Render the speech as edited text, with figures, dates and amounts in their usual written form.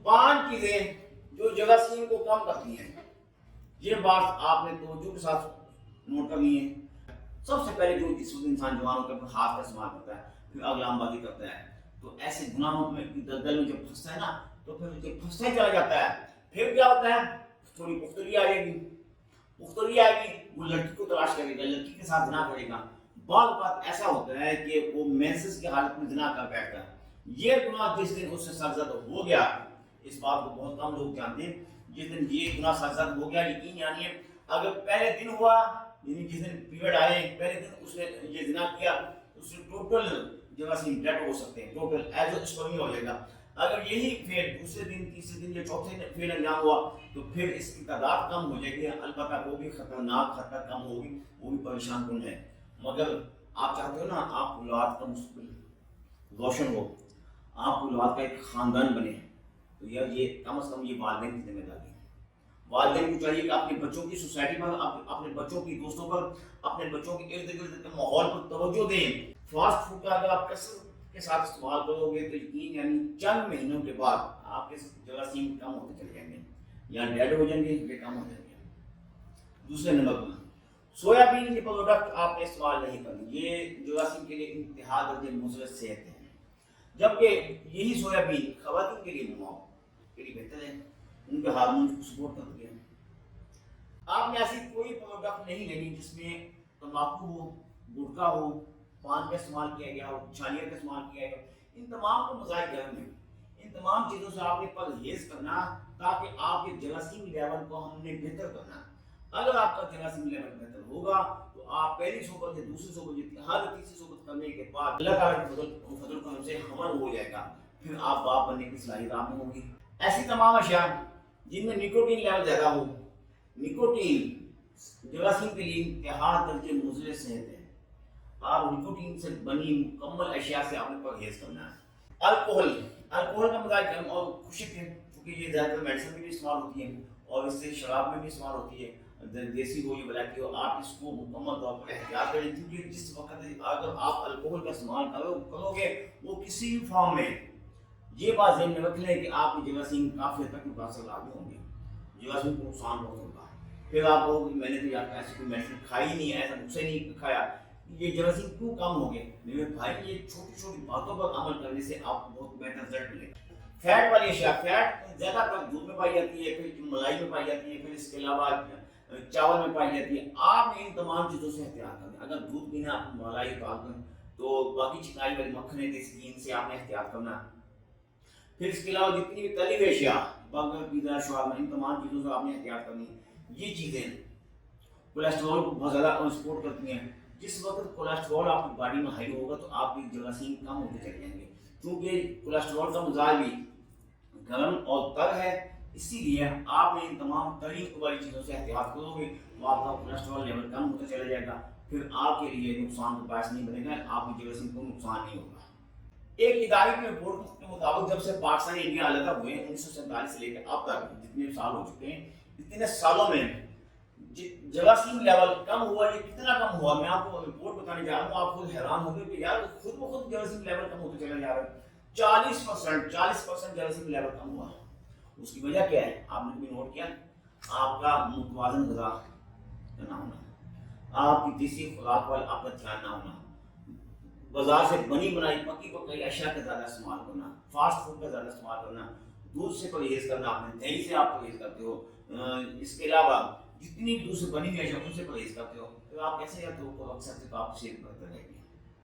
5 چیزیں جو جراثیم کو کم کرتی ہیں، یہ بات آپ نے توجہ کے ساتھ نوٹ کرنی ہے۔ سب سے پہلے جو جس وقت انسان جوان ہوتا ہے پھر ہاتھ کا استعمال کرتا ہے، پھر اغلام بازی کرتا ہے، تو ایسے گناہوں میں دلدل میں جب پھنستا ہے نا، تو پھر جب پھنستا چلا جاتا ہے، پھر کیا ہوتا ہے، تھوڑی پختگی آ جائے گی، پختگی آئے گی، وہ لڑکی کو تلاش کرے گا، لڑکی کے ساتھ زنا کرے گا۔ بعض اوقات ایسا ہوتا ہے کہ وہ مینسس کی حالت میں زنا کر بیٹھتا ہے۔ یہ گناہ جس دن اس سے سرزد ہو گیا، اس بات کو بہت کم لوگ جانتے ہیں، جس دن یہ گناہ سرزد ہو گیا، یقین یعنی اگر پہلے دن ہوا، یعنی جس دن پیریڈ آئے پہلے دن اس نے یہ زنا کیا، اس سے ٹوٹل جراثیم ڈیڈ ہو سکتے ہیں، ٹوٹل ایز اے سپرمی ہو جائے گا۔ اگر یہی پھر دوسرے دن، تیسرے دن یا چوتھے دن پھر انجام ہوا تو پھر اس کی تعداد کم ہو جائے گی، البتہ وہ بھی خطرناک حد تک کم ہوگی، وہ بھی پریشان کن ہے۔ مگر آپ چاہتے ہو نا آپ اولاد کا مستقبل روشن ہو، آپ اولاد کا ایک خاندان بنے، تو یار یہ کم از کم یہ والدین کی ذمہ داری ہے۔ والدین کو چاہیے کہ اپنے بچوں کی سوسائٹی پر، اپنے بچوں کی دوستوں پر، اپنے بچوں کے ارد گرد کے ماحول پر توجہ دیں۔ فاسٹ فوڈ کا اگر آپ کثرت کے ساتھ استعمال کرو گے تو یقین یعنی چند مہینوں کے بعد آپ کے جراثیم کم ہوتے چلے جائیں گے، یا ڈیڈ ہو جائیں گے یا کم ہو جائیں گے۔ دوسرے نمبر پر سویابین کے پروڈکٹ آپ نے استعمال نہیں کرنے، یہ جراثیم کے لیے انتہا درجے مضر صحت ہے، جبکہ یہی سویابین خواتین کے لیے بہتر ہے، ان کے ہارمون کو سپورٹ کرتی ہے۔ آپ نے ایسی کوئی پروڈکٹ نہیں لینی جس میں تمباکو ہو، گٹکا ہو، پان کا استعمال کیا گیا ہو، چھالیاں کا استعمال کیا گیا ہو۔ ان تمام کو مزاج گرم ہے، ان تمام چیزوں سے آپ نے پرہیز کرنا تاکہ آپ کے جراثیم لیول کو ہم نے بہتر کرنا۔ اگر آپ کا جراثیم لیول بہتر ہوگا تو آپ پہلی صحبت سے دوسری صحبت، ہر تیسری صحبت کرنے کے بعد اللہ تعالیٰ کے فضل کرم سے حمل ہو جائے گا، پھر آپ باپ بننے کی صلاحیت آپ میں ہوگی۔ ایسی تمام اشیاء جن میں نکوٹین لیول زیادہ ہو، نکوٹین جراثیم کے لیے انتہا درجے مضر صحت ہے، آپ نکوٹین سے بنی مکمل اشیاء سے آپ نے پرہیز کرنا ہے۔ الکوہل کا مزاج گرم اور خشک ہے، کیونکہ یہ زیادہ تر میڈیسن میں بھی استعمال ہوتی ہے اور اس سے شراب میں بھی استعمال ہوتی ہے، دیسی ہو یا بلیک ہو، آپ اس کو مکمل طور پر احتیاط کریں، کیونکہ جس وقت اگر آپ الکوہل کا استعمال کرو گے وہ کسی بھی فارم میں، یہ بات ذہن میں رکھ لیں کہ آپ کے جراثیم کافی حد تک متاثر ہوں گے، جراثیم کو نقصان بہت ہوگا۔ پھر آپ کہو کہ میں نے تو یار ایسی کوئی میڈیسن کھائی نہیں ہے، ایسا نسخہ نہیں کھایا، یہ جراثیم کیوں کم ہو گئے؟ میرے بھائی یہ چھوٹی چھوٹی باتوں پر عمل کرنے سے آپ کو بہت بہتر رزلٹ ملے گا۔ فیٹ والی اشیاء، فیٹ زیادہ تر دودھ میں پائی جاتی ہے، پھر ملائی میں پائی جاتی ہے، پھر اس کے علاوہ چاول میں پائی جاتی ہے۔ آپ ان تمام چیزوں سے احتیاط کریں، اگر دودھ پینا آپ کو ملائی اتار دیں تو باقی چکنائی والی مکھن ہے دیسی گھی سے آپ نے احتیاط کرنا۔ پھر اس کے علاوہ جتنی بھی تلی ہوئی اشیاء، برگر، پیزا، شاورما، ان تمام چیزوں سے آپ نے احتیاط کرنی ہے۔ یہ چیزیں کولیسٹرول کو بہت زیادہ سپورٹ کرتی ہیں۔ جس وقت کولیسٹرول آپ کی باڈی میں ہائی ہوگا تو آپ کی جراثیم کم ہوتے چلے جائیں گے، کیونکہ کولیسٹرول کا مزاج بھی گرم اور تر ہے، اسی لیے آپ نے ان تمام تری والی چیزوں سے احتیاط کرو گے تو آپ کا کولیسٹرول لیول کم ہوتا چلا جائے گا، پھر آپ کے لیے نقصان کا باعث نہیں بنے گا، آپ کی جراثیم کو نقصان نہیں ہوگا۔ ایک ادارے کی رپورٹ کے مطابق جب سے پاکستان انڈیا علیحدہ ہوئے 1947 سے لے کے اب تک جتنے سال ہو چکے ہیں، اتنے سالوں میں جراثیم لیول کم ہوا، یہ کتنا کم ہوا؟ میں آپ کو رپورٹ بتانے جا رہا ہوں، آپ خود حیران ہو گئے کہ یار خود بخود جراثیم لیول کم ہوتے چلا جا رہا ہے۔ 40% جراثیم لیول کم ہوا۔ اس کی وجہ کیا ہے؟ آپ نے بھی نوٹ کیا، آپ کا متوازن غذا نہ ہونا، آپ کی دیسی خوراک پر آپ کا دھیان نہ ہونا، بازار سے بنی بنائی پکی پکائی اشیاء کا زیادہ استعمال کرنا، فاسٹ فوڈ کا زیادہ استعمال کرنا، دودھ سے پرہیز کرنا، آپ نے دہی سے آپ پرہیز کرتے ہو، اس کے علاوہ جتنی بھی دودھ سے بنی ہوئی اشیاء ان سے پرہیز کرتے ہو، تو آپ کیسے کرتے ہو؟ اکثر سے تو آپ صحت بہتر رہے گی۔